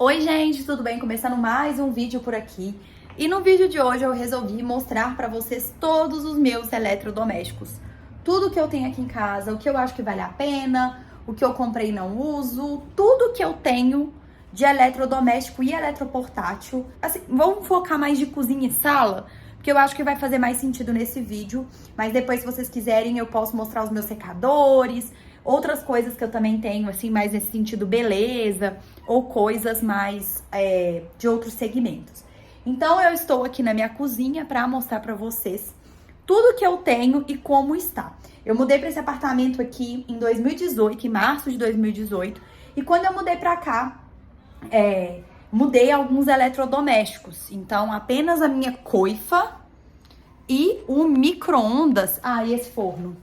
Oi gente, tudo bem? Começando mais um vídeo por aqui. E no vídeo de hoje eu resolvi mostrar pra vocês todos os meus eletrodomésticos. Tudo que eu tenho aqui em casa, o que eu acho que vale a pena, o que eu comprei e não uso, tudo que eu tenho de eletrodoméstico e eletroportátil. Assim, vamos focar mais de cozinha e sala, porque eu acho que vai fazer mais sentido nesse vídeo. Mas depois, se vocês quiserem, eu posso mostrar os meus secadores, outras coisas que eu também tenho, assim, mais nesse sentido beleza, ou coisas mais de outros segmentos. Então, eu estou aqui na minha cozinha para mostrar para vocês tudo que eu tenho e como está. Eu mudei para esse apartamento aqui em 2018, em março de 2018, e quando eu mudei para cá, mudei alguns eletrodomésticos. Então, apenas a minha coifa e o micro-ondas. E esse forno.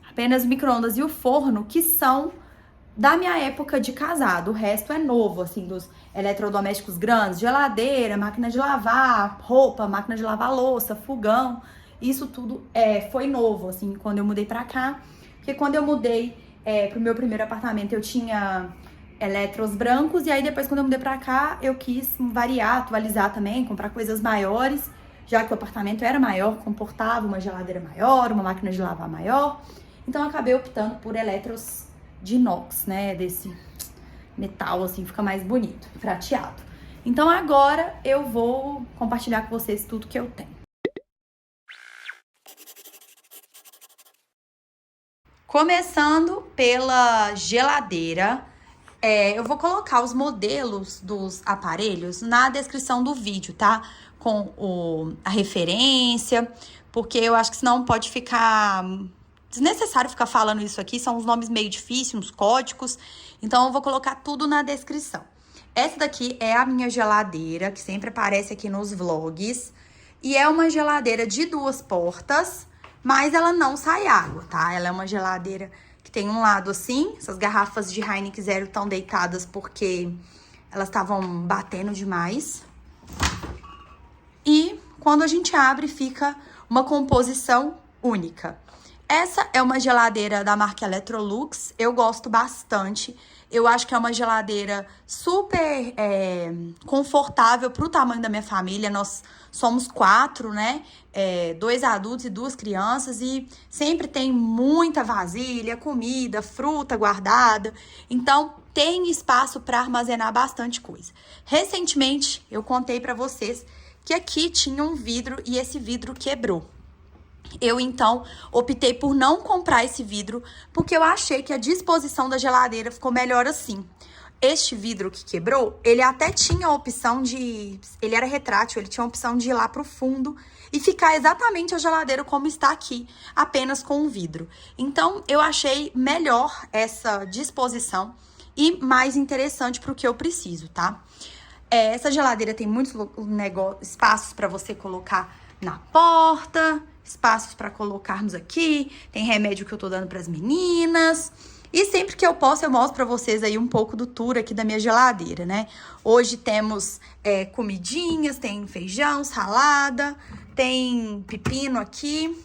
Apenas o micro-ondas e o forno, que são da minha época de casado. O resto é novo, assim, dos eletrodomésticos grandes. Geladeira, máquina de lavar roupa, máquina de lavar louça, fogão. Isso tudo foi novo, assim, quando eu mudei pra cá. Porque quando eu mudei pro meu primeiro apartamento, eu tinha eletros brancos. E aí, depois, quando eu mudei pra cá, eu quis variar, atualizar também, comprar coisas maiores. Já que o apartamento era maior, comportava uma geladeira maior, uma máquina de lavar maior. Então, eu acabei optando por eletros de inox, né? Desse metal, assim, fica mais bonito, prateado. Então, agora eu vou compartilhar com vocês tudo que eu tenho. Começando pela geladeira, eu vou colocar os modelos dos aparelhos na descrição do vídeo, tá? Com a referência, porque eu acho que senão pode ficar desnecessário ficar falando isso aqui, são uns nomes meio difíceis, uns códigos, então eu vou colocar tudo na descrição. Essa daqui é a minha geladeira, que sempre aparece aqui nos vlogs, e é uma geladeira de 2 portas, mas ela não sai água, tá? Ela é uma geladeira que tem um lado assim, essas garrafas de Heineken Zero estão deitadas porque elas estavam batendo demais. E quando a gente abre, fica uma composição única. Essa é uma geladeira da marca Electrolux, eu gosto bastante. Eu acho que é uma geladeira super confortável pro tamanho da minha família. Nós somos 4, né? 2 adultos e 2 crianças. E sempre tem muita vasilha, comida, fruta guardada. Então, tem espaço para armazenar bastante coisa. Recentemente, eu contei para vocês que aqui tinha um vidro e esse vidro quebrou. Eu, então, optei por não comprar esse vidro, porque eu achei que a disposição da geladeira ficou melhor assim. Este vidro que quebrou, ele até tinha a opção de... Ele era retrátil, ele tinha a opção de ir lá pro fundo e ficar exatamente a geladeira como está aqui, apenas com o vidro. Então, eu achei melhor essa disposição e mais interessante pro que eu preciso, tá? Essa geladeira tem muitos espaços para você colocar na porta, espaços para colocarmos aqui, tem remédio que eu tô dando para as meninas. E sempre que eu posso, eu mostro para vocês aí um pouco do tour aqui da minha geladeira, né? Hoje temos comidinhas, tem feijão, salada, tem pepino aqui.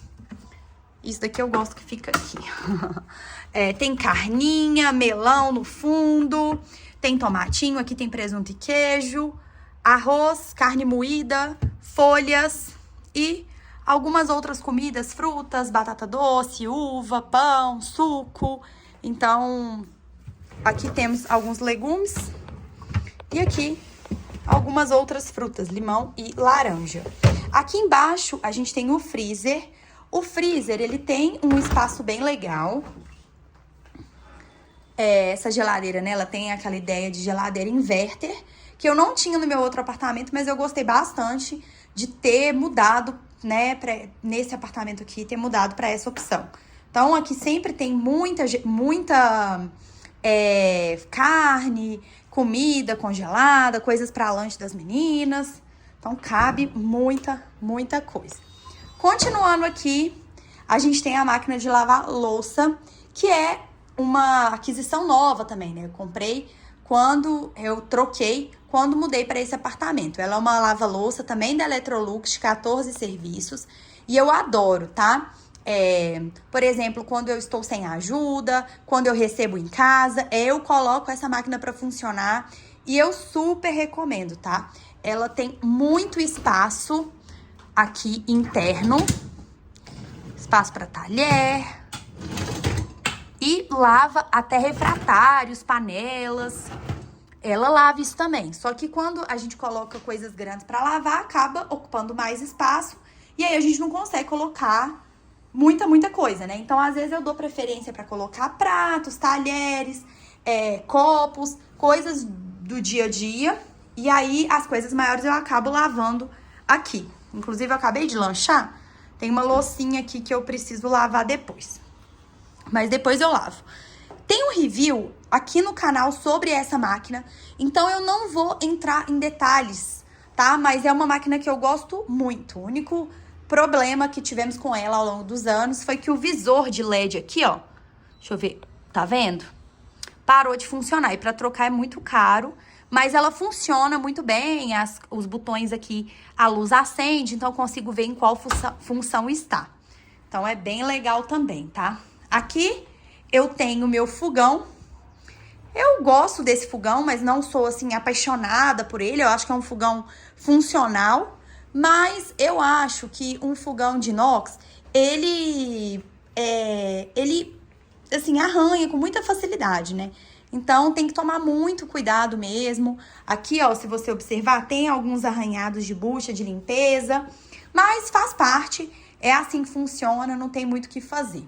Isso daqui eu gosto que fica aqui. Tem carninha, melão no fundo, tem tomatinho, aqui tem presunto e queijo, arroz, carne moída, folhas e algumas outras comidas, frutas, batata doce, uva, pão, suco. Então, aqui temos alguns legumes e aqui algumas outras frutas, limão e laranja. Aqui embaixo a gente tem o freezer. O freezer, ele tem um espaço bem legal. Essa geladeira, né, ela tem aquela ideia de geladeira inverter, que eu não tinha no meu outro apartamento, mas eu gostei bastante de ter mudado, né, nesse apartamento aqui, ter mudado para essa opção. Então, aqui sempre tem muita carne, comida congelada, coisas para lanche das meninas. Então, cabe muita coisa. Continuando aqui, a gente tem a máquina de lavar louça, que é uma aquisição nova também, né? Eu comprei quando mudei para esse apartamento. Ela é uma lava-louça também da Electrolux, de 14 serviços, e eu adoro, tá? Por exemplo, quando eu estou sem ajuda, quando eu recebo em casa, eu coloco essa máquina para funcionar E eu super recomendo, tá? Ela tem muito espaço aqui interno. Espaço para talher. E lava até refratários, panelas. Ela lava isso também. Só que quando a gente coloca coisas grandes para lavar, acaba ocupando mais espaço. E aí a gente não consegue colocar muita coisa, né? Então, às vezes, eu dou preferência para colocar pratos, talheres, copos, coisas do dia a dia. E aí, as coisas maiores eu acabo lavando aqui. Inclusive, eu acabei de lanchar. Tem uma loucinha aqui que eu preciso lavar depois. Mas depois eu lavo. Tem um review aqui no canal sobre essa máquina. Então, eu não vou entrar em detalhes, tá? Mas é uma máquina que eu gosto muito. O único problema que tivemos com ela ao longo dos anos foi que o visor de LED aqui, ó. Deixa eu ver. Tá vendo? Parou de funcionar. E pra trocar é muito caro. Mas ela funciona muito bem. Os botões aqui, a luz acende. Então, eu consigo ver em qual função está. Então, é bem legal também, tá? Aqui, eu tenho meu fogão. Eu gosto desse fogão, mas não sou, assim, apaixonada por ele. Eu acho que é um fogão funcional. Mas eu acho que um fogão de inox, ele assim, arranha com muita facilidade, né? Então, tem que tomar muito cuidado mesmo. Aqui, ó, se você observar, tem alguns arranhados de bucha, de limpeza. Mas faz parte, é assim que funciona, não tem muito o que fazer.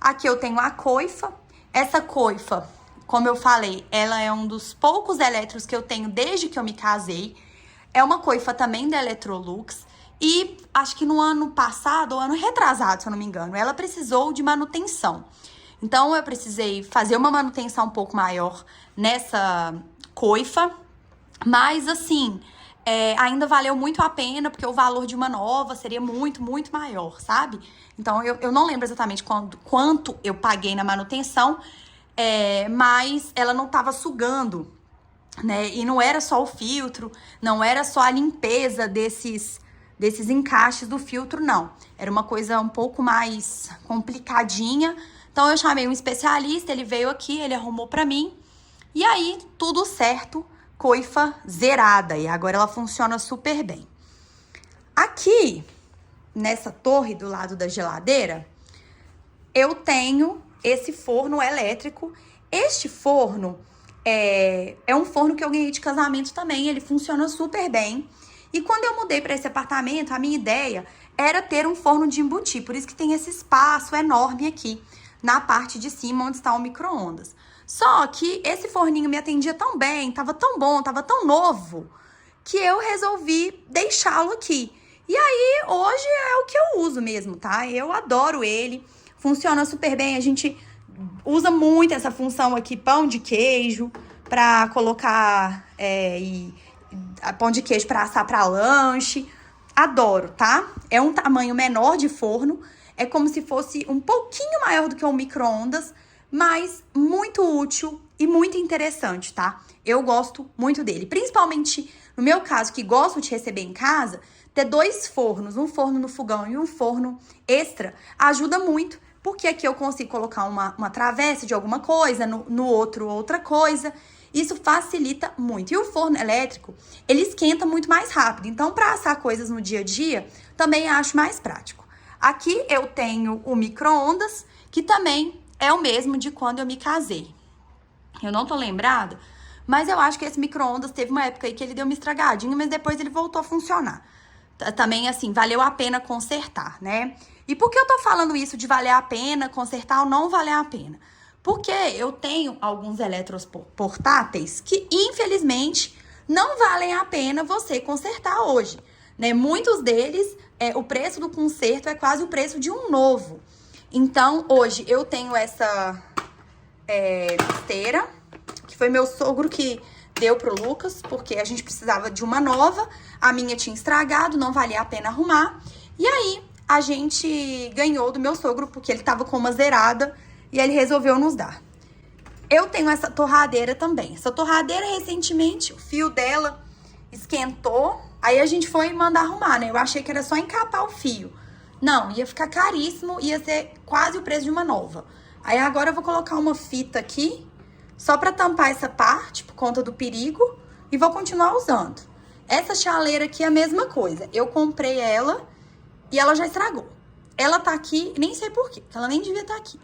Aqui eu tenho a coifa. Essa coifa, como eu falei, ela é um dos poucos elétricos que eu tenho desde que eu me casei. É uma coifa também da Electrolux. E acho que no ano passado, ou ano retrasado, se eu não me engano, ela precisou de manutenção. Então, eu precisei fazer uma manutenção um pouco maior nessa coifa. Mas, assim, ainda valeu muito a pena, porque o valor de uma nova seria muito maior, sabe? Então, eu não lembro exatamente quanto eu paguei na manutenção, mas ela não estava sugando, né? E não era só o filtro, não era só a limpeza desses encaixes do filtro, não. Era uma coisa um pouco mais complicadinha. Então, eu chamei um especialista, ele veio aqui, ele arrumou pra mim. E aí, tudo certo, coifa zerada. E agora ela funciona super bem. Aqui, nessa torre do lado da geladeira, eu tenho esse forno elétrico. Este forno é um forno que eu ganhei de casamento também, ele funciona super bem. E quando eu mudei para esse apartamento, a minha ideia era ter um forno de embutir, por isso que tem esse espaço enorme aqui, na parte de cima, onde está o micro-ondas. Só que esse forninho me atendia tão bem, tava tão bom, tava tão novo, que eu resolvi deixá-lo aqui. E aí, hoje é o que eu uso mesmo, tá? Eu adoro ele, funciona super bem, a gente usa muito essa função aqui, pão de queijo, pra colocar pão de queijo pra assar pra lanche. Adoro, tá? É um tamanho menor de forno, é como se fosse um pouquinho maior do que um micro-ondas, mas muito útil e muito interessante, tá? Eu gosto muito dele, principalmente no meu caso, que gosto de receber em casa, ter 2 fornos, um forno no fogão e um forno extra, ajuda muito, porque aqui eu consigo colocar uma travessa de alguma coisa, no outro outra coisa. Isso facilita muito. E o forno elétrico, ele esquenta muito mais rápido. Então, para assar coisas no dia a dia, também acho mais prático. Aqui eu tenho o micro-ondas, que também é o mesmo de quando eu me casei. Eu não tô lembrada, mas eu acho que esse micro-ondas teve uma época aí que ele deu uma estragadinha, mas depois ele voltou a funcionar. Também, assim, valeu a pena consertar, né? E por que eu tô falando isso de valer a pena consertar ou não valer a pena? Porque eu tenho alguns eletroportáteis que, infelizmente, não valem a pena você consertar hoje, né? Muitos deles, o preço do conserto é quase o preço de um novo. Então, hoje, eu tenho essa esteira, que foi meu sogro que deu pro Lucas, porque a gente precisava de uma nova, a minha tinha estragado, não valia a pena arrumar. E aí, a gente ganhou do meu sogro, porque ele tava com uma zerada, e ele resolveu nos dar. Eu tenho essa torradeira também. Essa torradeira, recentemente, o fio dela esquentou. Aí a gente foi mandar arrumar, né? Eu achei que era só encapar o fio. Não, ia ficar caríssimo, ia ser quase o preço de uma nova. Aí agora eu vou colocar uma fita aqui, só pra tampar essa parte, por conta do perigo. e vou continuar usando. Essa chaleira aqui é a mesma coisa. Eu comprei ela e ela já estragou. Ela tá aqui, nem sei por quê, ela nem devia estar aqui.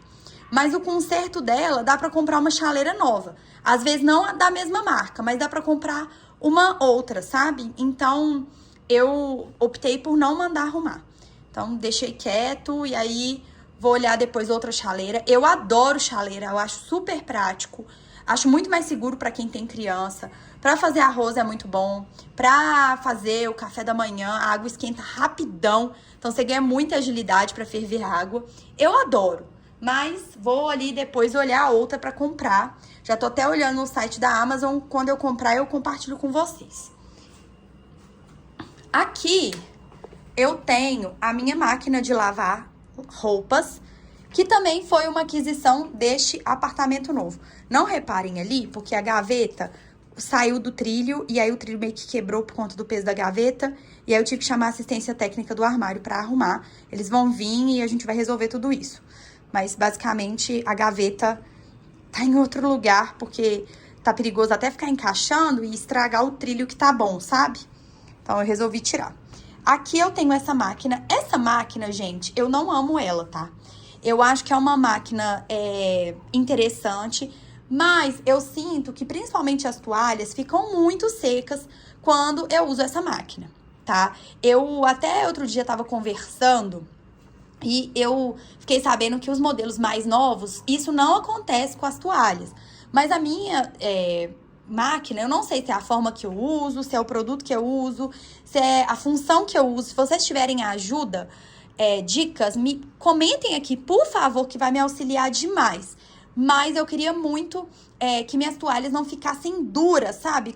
Mas o conserto dela dá pra comprar uma chaleira nova. Às vezes não da mesma marca, mas dá pra comprar uma outra, sabe? Então, eu optei por não mandar arrumar. Então, deixei quieto e aí vou olhar depois outra chaleira. Eu adoro chaleira, eu acho super prático. Acho muito mais seguro pra quem tem criança. Pra fazer arroz é muito bom. Pra fazer o café da manhã, a água esquenta rapidão. Então, você ganha muita agilidade pra ferver a água. Eu adoro. Mas vou ali depois olhar outra pra comprar. Já tô até olhando no site da Amazon. Quando eu comprar, eu compartilho com vocês. Aqui eu tenho a minha máquina de lavar roupas, que também foi uma aquisição deste apartamento novo. Não reparem ali, porque a gaveta saiu do trilho e aí o trilho meio que quebrou por conta do peso da gaveta. E aí eu tive que chamar a assistência técnica do armário pra arrumar. Eles vão vir e a gente vai resolver tudo isso. Mas basicamente a gaveta tá em outro lugar, porque tá perigoso até ficar encaixando e estragar o trilho que tá bom, sabe? Então eu resolvi tirar. Aqui eu tenho essa máquina. Essa máquina, gente, eu não amo ela, tá? Eu acho que é uma máquina interessante, mas eu sinto que principalmente as toalhas ficam muito secas quando eu uso essa máquina, tá? Eu até outro dia tava conversando e eu fiquei sabendo que os modelos mais novos, isso não acontece com as toalhas. Mas a minha máquina, eu não sei se é a forma que eu uso, se é o produto que eu uso, se é a função que eu uso. Se vocês tiverem ajuda, dicas, me comentem aqui, por favor, que vai me auxiliar demais. Mas eu queria muito que minhas toalhas não ficassem duras, sabe?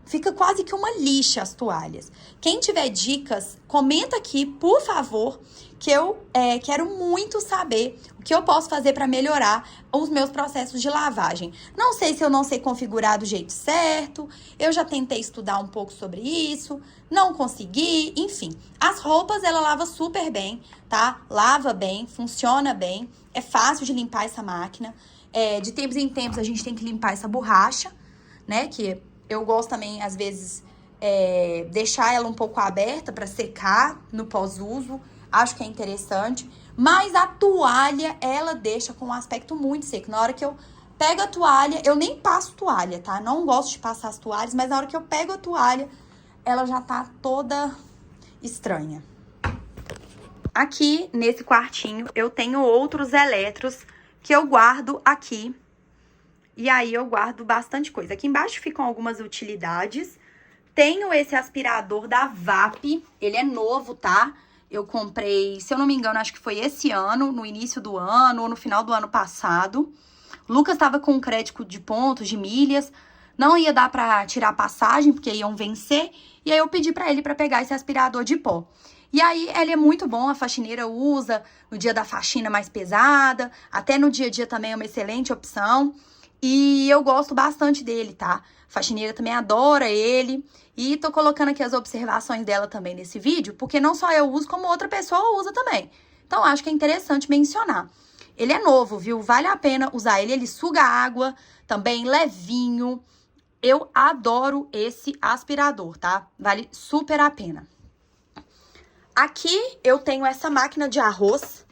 Fica quase que uma lixa as toalhas. Quem tiver dicas, comenta aqui, por favor, que eu quero muito saber o que eu posso fazer para melhorar os meus processos de lavagem. Não sei se eu não sei configurar do jeito certo, eu já tentei estudar um pouco sobre isso, não consegui, enfim. As roupas ela lava super bem, tá? Lava bem, funciona bem, é fácil de limpar essa máquina. De tempos em tempos a gente tem que limpar essa borracha, né? Que eu gosto também, às vezes, deixar ela um pouco aberta para secar no pós-uso. Acho que é interessante. Mas a toalha, ela deixa com um aspecto muito seco. Na hora que eu pego a toalha, eu nem passo toalha, tá? Não gosto de passar as toalhas, mas na hora que eu pego a toalha, ela já tá toda estranha. Aqui, nesse quartinho, eu tenho outros eletros que eu guardo aqui. E aí, eu guardo bastante coisa. Aqui embaixo ficam algumas utilidades. Tenho esse aspirador da VAP. Ele é novo, tá? Eu comprei, se eu não me engano, acho que foi esse ano, no início do ano ou no final do ano passado. O Lucas tava com crédito de pontos, de milhas. Não ia dar pra tirar a passagem, porque iam vencer. E aí, eu pedi pra ele pra pegar esse aspirador de pó. E aí, ele é muito bom, a faxineira usa no dia da faxina mais pesada, até no dia a dia também é uma excelente opção. E eu gosto bastante dele, tá? A faxineira também adora ele. E tô colocando aqui as observações dela também nesse vídeo, porque não só eu uso, como outra pessoa usa também. Então, acho que é interessante mencionar. Ele é novo, viu? Vale a pena usar ele. Ele suga água, também levinho. Eu adoro esse aspirador, tá? Vale super a pena. Aqui eu tenho essa máquina de arroz,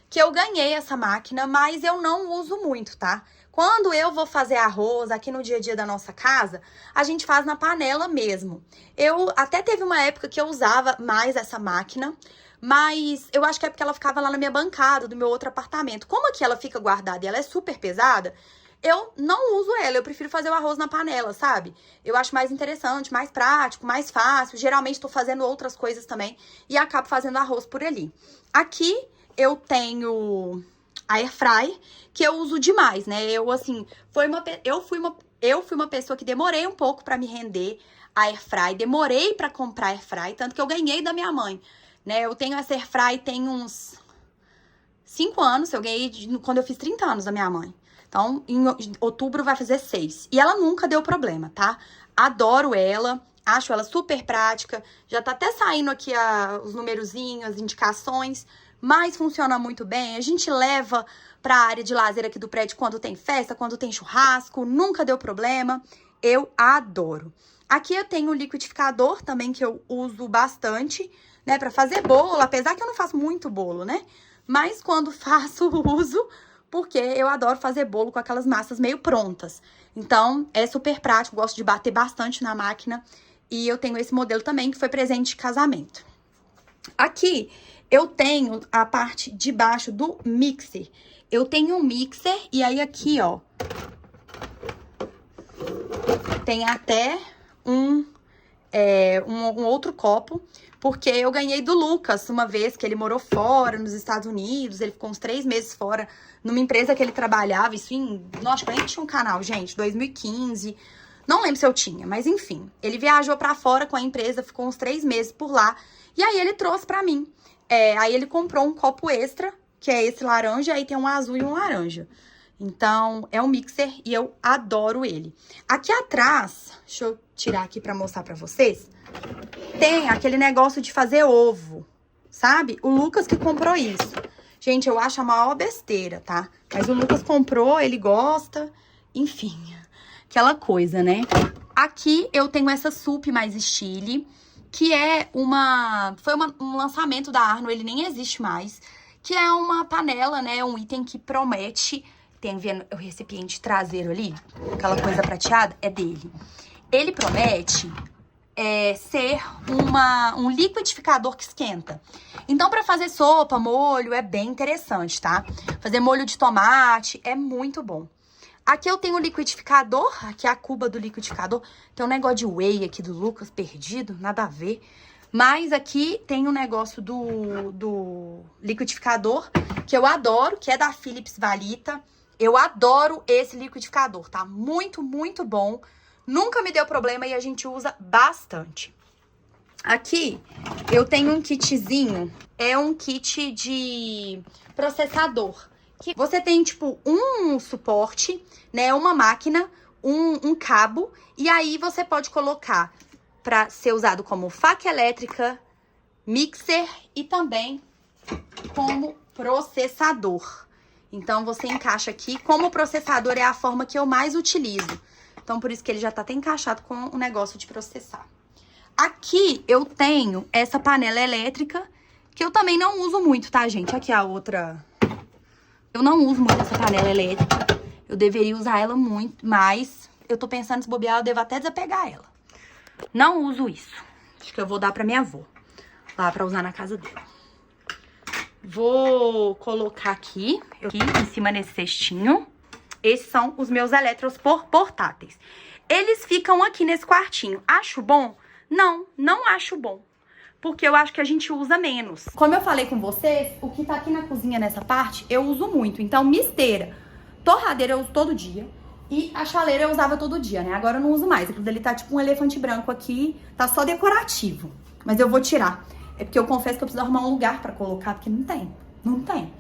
que eu ganhei essa máquina, mas eu não uso muito, tá? Quando eu vou fazer arroz aqui no dia a dia da nossa casa, a gente faz na panela mesmo. Eu até teve uma época que eu usava mais essa máquina, mas eu acho que é porque ela ficava lá na minha bancada do meu outro apartamento. Como aqui ela fica guardada e ela é super pesada, eu não uso ela, eu prefiro fazer o arroz na panela, sabe? Eu acho mais interessante, mais prático, mais fácil. Geralmente tô fazendo outras coisas também e acabo fazendo arroz por ali. Aqui eu tenho a airfry, que eu uso demais, né? Eu, assim, eu fui uma pessoa que demorei um pouco pra me render a airfry, demorei pra comprar airfry, tanto que eu ganhei da minha mãe, né? Eu tenho essa airfry tem uns 5 anos, eu ganhei quando eu fiz 30 anos da minha mãe. Então, em outubro vai fazer 6. E ela nunca deu problema, tá? Adoro ela, acho ela super prática. Já tá até saindo aqui os numerozinhos, as indicações, mas funciona muito bem. A gente leva pra área de lazer aqui do prédio quando tem festa, quando tem churrasco, nunca deu problema. Eu adoro. Aqui eu tenho o liquidificador também, que eu uso bastante, né, pra fazer bolo, apesar que eu não faço muito bolo, né? Mas quando faço, uso, porque eu adoro fazer bolo com aquelas massas meio prontas. Então, é super prático, gosto de bater bastante na máquina. E eu tenho esse modelo também, que foi presente de casamento. Aqui, eu tenho a parte de baixo do mixer. Eu tenho um mixer e aí aqui, ó, tem até um outro copo, porque eu ganhei do Lucas uma vez que ele morou fora, nos Estados Unidos. Ele ficou uns 3 meses fora, numa empresa que ele trabalhava. Isso em... Nossa, eu nem tinha um canal, gente, 2015. Não lembro se eu tinha, mas enfim. Ele viajou pra fora com a empresa, ficou uns 3 meses por lá. E aí ele trouxe pra mim. Aí ele comprou um copo extra, que é esse laranja, aí tem um azul e um laranja. Então, é um mixer e eu adoro ele. Aqui atrás, deixa eu tirar aqui pra mostrar pra vocês, tem aquele negócio de fazer ovo, sabe? O Lucas que comprou isso. Gente, eu acho a maior besteira, tá? Mas o Lucas comprou, ele gosta, enfim, aquela coisa, né? Aqui eu tenho essa Sup mais Stile, que é um lançamento da Arno, ele nem existe mais, que é uma panela, né? Um item que promete. Tem vendo o recipiente traseiro ali, aquela coisa prateada, é dele. Ele promete ser um liquidificador que esquenta. Então, pra fazer sopa, molho, é bem interessante, tá? Fazer molho de tomate é muito bom. Aqui eu tenho o liquidificador, aqui é a cuba do liquidificador. Tem um negócio de whey aqui do Lucas perdido, nada a ver. Mas aqui tem um negócio do liquidificador, que eu adoro, que é da Philips Valita. Eu adoro esse liquidificador, tá? Muito, muito bom. Nunca me deu problema e a gente usa bastante. Aqui eu tenho um kitzinho, é um kit de processador. Que você tem, tipo, um suporte, né? Uma máquina, um cabo. E aí você pode colocar pra ser usado como faca elétrica, mixer e também como processador. Então, você encaixa aqui. Como processador é a forma que eu mais utilizo. Então, por isso que ele já tá até encaixado com o negócio de processar. Aqui, eu tenho essa panela elétrica, que eu também não uso muito, tá, gente? Aqui a outra. Eu não uso muito essa panela elétrica. Eu deveria usar ela muito, mas eu tô pensando se bobear, eu devo até desapegar ela. Não uso isso. Acho que eu vou dar pra minha avó, lá pra usar na casa dela. Vou colocar aqui em cima nesse cestinho. Esses são os meus elétrons portáteis. Eles ficam aqui nesse quartinho. Acho bom? Não, não acho bom. Porque eu acho que a gente usa menos. Como eu falei com vocês, o que tá aqui na cozinha nessa parte, eu uso muito. Então, misteira, torradeira eu uso todo dia. E a chaleira eu usava todo dia, né? Agora eu não uso mais. Aquilo dali tá tipo um elefante branco aqui. Tá só decorativo. Mas eu vou tirar. É porque eu confesso que eu preciso arrumar um lugar pra colocar, porque não tem. Não tem.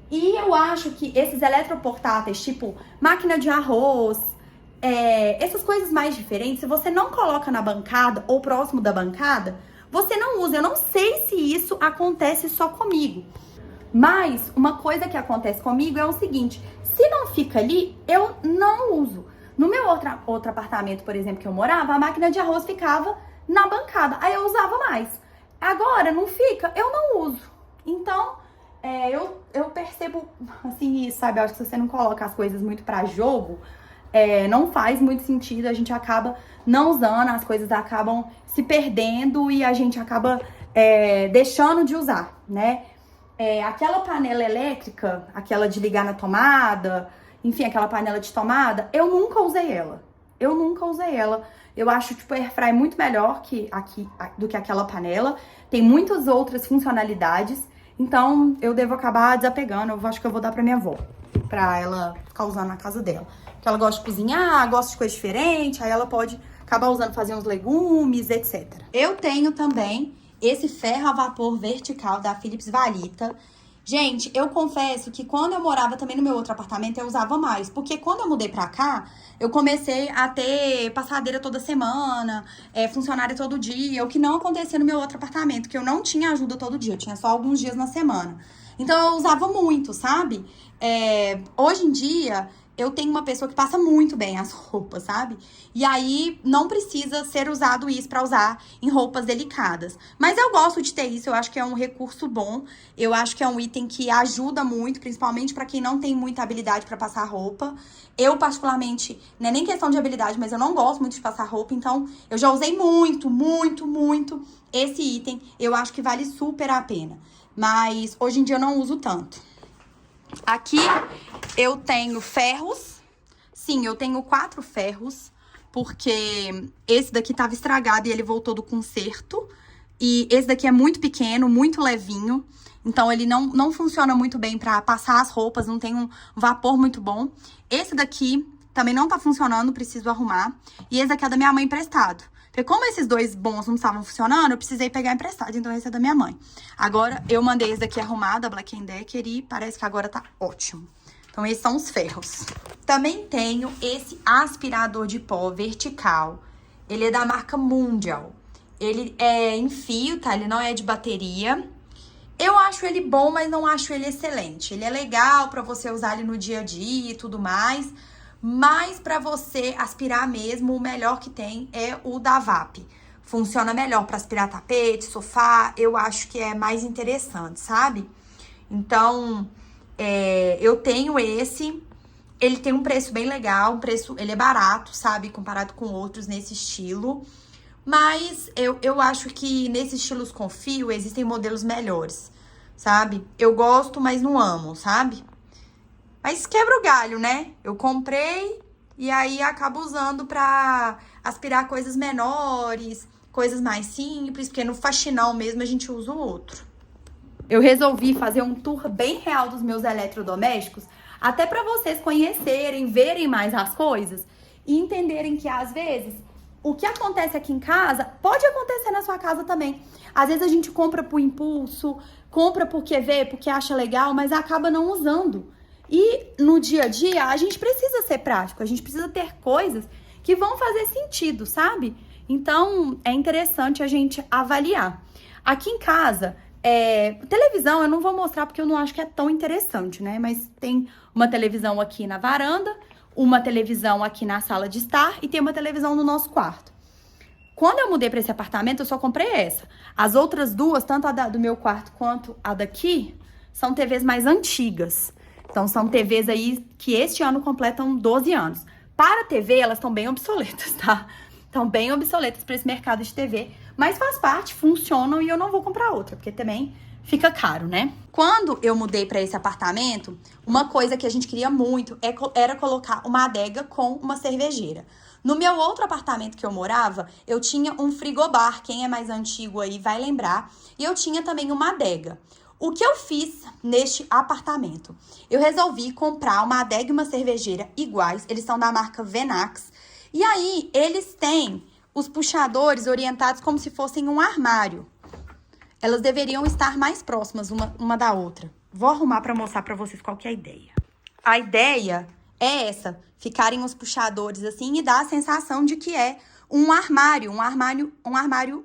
E eu acho que esses eletroportáteis, tipo máquina de arroz, essas coisas mais diferentes, se você não coloca na bancada ou próximo da bancada, você não usa. Eu não sei se isso acontece só comigo. Mas uma coisa que acontece comigo é o seguinte: se não fica ali, eu não uso. No meu outro apartamento, por exemplo, que eu morava, a máquina de arroz ficava na bancada. Aí eu usava mais. Agora, não fica, eu não uso. Então, eu percebo, assim, isso, sabe? Eu acho que se você não coloca as coisas muito pra jogo, não faz muito sentido. A gente acaba não usando, as coisas acabam se perdendo e a gente acaba deixando de usar, né? Aquela panela elétrica, aquela de ligar na tomada, enfim, aquela panela de tomada, eu nunca usei ela. Eu nunca usei ela. Eu acho, tipo, a airfryer muito melhor do que aquela panela. Tem muitas outras funcionalidades. Então, eu devo acabar desapegando. Eu acho que eu vou dar pra minha avó, pra ela ficar usando na casa dela. Porque ela gosta de cozinhar, gosta de coisa diferente. Aí ela pode acabar usando, fazer uns legumes, etc. Eu tenho também esse ferro a vapor vertical da Philips Valita. Gente, eu confesso que quando eu morava também no meu outro apartamento, eu usava mais. Porque quando eu mudei pra cá, eu comecei a ter passadeira toda semana, funcionária todo dia. O que não acontecia no meu outro apartamento, que eu não tinha ajuda todo dia. Eu tinha só alguns dias na semana. Então, eu usava muito, sabe? Hoje em dia, eu tenho uma pessoa que passa muito bem as roupas, sabe? E aí não precisa ser usado isso pra usar em roupas delicadas. Mas eu gosto de ter isso, eu acho que é um recurso bom. Eu acho que é um item que ajuda muito, principalmente pra quem não tem muita habilidade pra passar roupa. Eu, particularmente, não é nem questão de habilidade, mas eu não gosto muito de passar roupa, então eu já usei muito, muito, muito esse item. Eu acho que vale super a pena. Mas hoje em dia eu não uso tanto. Aqui eu tenho ferros. Sim, eu tenho 4 ferros, porque esse daqui tava estragado e ele voltou do conserto. E esse daqui é muito pequeno, muito levinho. Então, ele não funciona muito bem pra passar as roupas, não tem um vapor muito bom. Esse daqui também não tá funcionando, preciso arrumar. E esse daqui é da minha mãe emprestado. Porque como esses 2 bons não estavam funcionando, eu precisei pegar emprestado, então esse é da minha mãe. Agora, eu mandei esse daqui arrumado, a Black & Decker, e parece que agora tá ótimo. Então, esses são os ferros. Também tenho esse aspirador de pó vertical. Ele é da marca Mundial. Ele é em fio, tá? Ele não é de bateria. Eu acho ele bom, mas não acho ele excelente. Ele é legal pra você usar ele no dia a dia e tudo mais. Mas pra você aspirar mesmo, o melhor que tem é o da VAP. Funciona melhor pra aspirar tapete, sofá. Eu acho que é mais interessante, sabe? Então, eu tenho esse. Ele tem um preço bem legal, ele é barato, sabe? Comparado com outros nesse estilo. Mas eu acho que nesses estilos com fio existem modelos melhores, sabe? Eu gosto, mas não amo, sabe? Mas quebra o galho, né? Eu comprei e aí acabo usando pra aspirar coisas menores, coisas mais simples, porque no faxinão mesmo a gente usa o outro. Eu resolvi fazer um tour bem real dos meus eletrodomésticos, até pra vocês conhecerem, verem mais as coisas e entenderem que às vezes o que acontece aqui em casa pode acontecer na sua casa também. Às vezes a gente compra por impulso, compra porque vê, porque acha legal, mas acaba não usando. E no dia a dia a gente precisa ser prático, a gente precisa ter coisas que vão fazer sentido, sabe? Então é interessante a gente avaliar. Aqui em casa, televisão eu não vou mostrar porque eu não acho que é tão interessante, né? Mas tem uma televisão aqui na varanda, uma televisão aqui na sala de estar e tem uma televisão no nosso quarto. Quando eu mudei para esse apartamento, eu só comprei essa. As outras 2, tanto a do meu quarto quanto a daqui, são TVs mais antigas. Então, são TVs aí que este ano completam 12 anos. Para a TV, elas estão bem obsoletas, tá? Estão bem obsoletas para esse mercado de TV. Mas faz parte, funcionam e eu não vou comprar outra, porque também fica caro, né? Quando eu mudei para esse apartamento, uma coisa que a gente queria muito era colocar uma adega com uma cervejeira. No meu outro apartamento que eu morava, eu tinha um frigobar. Quem é mais antigo aí vai lembrar. E eu tinha também uma adega. O que eu fiz neste apartamento? Eu resolvi comprar uma adega e uma cervejeira iguais. Eles são da marca Venax. E aí, eles têm os puxadores orientados como se fossem um armário. Elas deveriam estar mais próximas uma da outra. Vou arrumar para mostrar para vocês qual que é a ideia. A ideia é essa, ficarem os puxadores assim e dar a sensação de que é um armário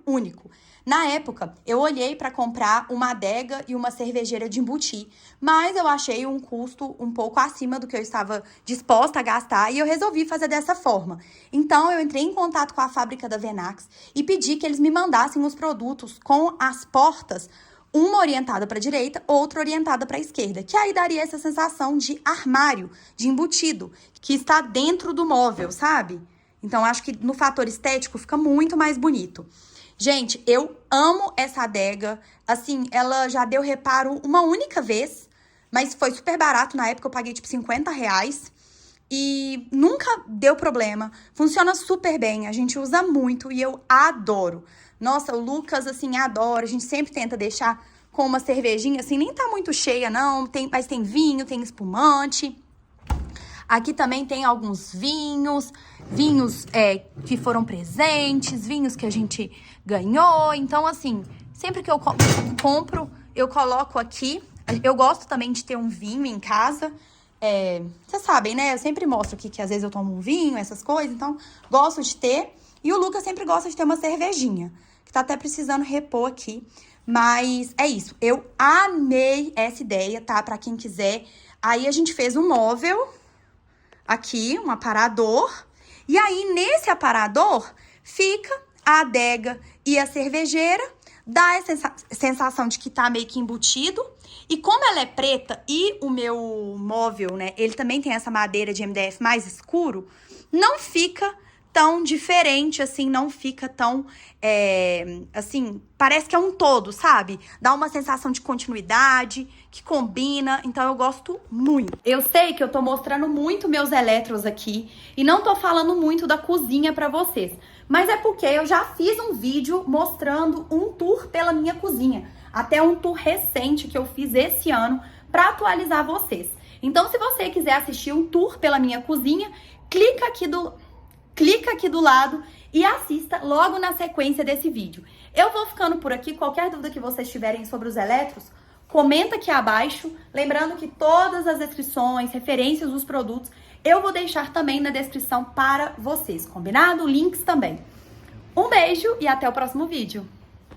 único. Na época, eu olhei para comprar uma adega e uma cervejeira de embutir, mas eu achei um custo um pouco acima do que eu estava disposta a gastar e eu resolvi fazer dessa forma. Então, eu entrei em contato com a fábrica da Venax e pedi que eles me mandassem os produtos com as portas, uma orientada para a direita, outra orientada para a esquerda, que aí daria essa sensação de armário, de embutido, que está dentro do móvel, sabe? Então, acho que no fator estético fica muito mais bonito. Gente, eu amo essa adega. Assim, ela já deu reparo uma única vez, mas foi super barato. Na época eu paguei tipo R$50 e nunca deu problema. Funciona super bem, a gente usa muito e eu adoro. Nossa, o Lucas, assim, adora. A gente sempre tenta deixar com uma cervejinha, assim, nem tá muito cheia não, mas tem vinho, tem espumante. Aqui também tem alguns vinhos que foram presentes, vinhos que a gente ganhou. Então, assim, sempre que eu compro, eu coloco aqui. Eu gosto também de ter um vinho em casa. Vocês sabem, né? Eu sempre mostro aqui que às vezes eu tomo um vinho, essas coisas. Então, gosto de ter. E o Lucas sempre gosta de ter uma cervejinha, que tá até precisando repor aqui. Mas é isso. Eu amei essa ideia, tá? Pra quem quiser. Aí a gente fez um móvel. aqui um aparador. E aí, nesse aparador, fica a adega e a cervejeira. Dá essa sensação de que tá meio que embutido. E como ela é preta e o meu móvel, né, ele também tem essa madeira de MDF mais escuro, não fica tão diferente, assim, não fica tão, assim, parece que é um todo, sabe? Dá uma sensação de continuidade, que combina, então eu gosto muito. Eu sei que eu tô mostrando muito meus eletros aqui e não tô falando muito da cozinha pra vocês, mas é porque eu já fiz um vídeo mostrando um tour pela minha cozinha, até um tour recente que eu fiz esse ano pra atualizar vocês. Então, se você quiser assistir um tour pela minha cozinha, clica aqui do lado e assista logo na sequência desse vídeo. Eu vou ficando por aqui. Qualquer dúvida que vocês tiverem sobre os eletros, comenta aqui abaixo. Lembrando que todas as descrições, referências dos produtos, eu vou deixar também na descrição para vocês, combinado? Links também. Um beijo e até o próximo vídeo.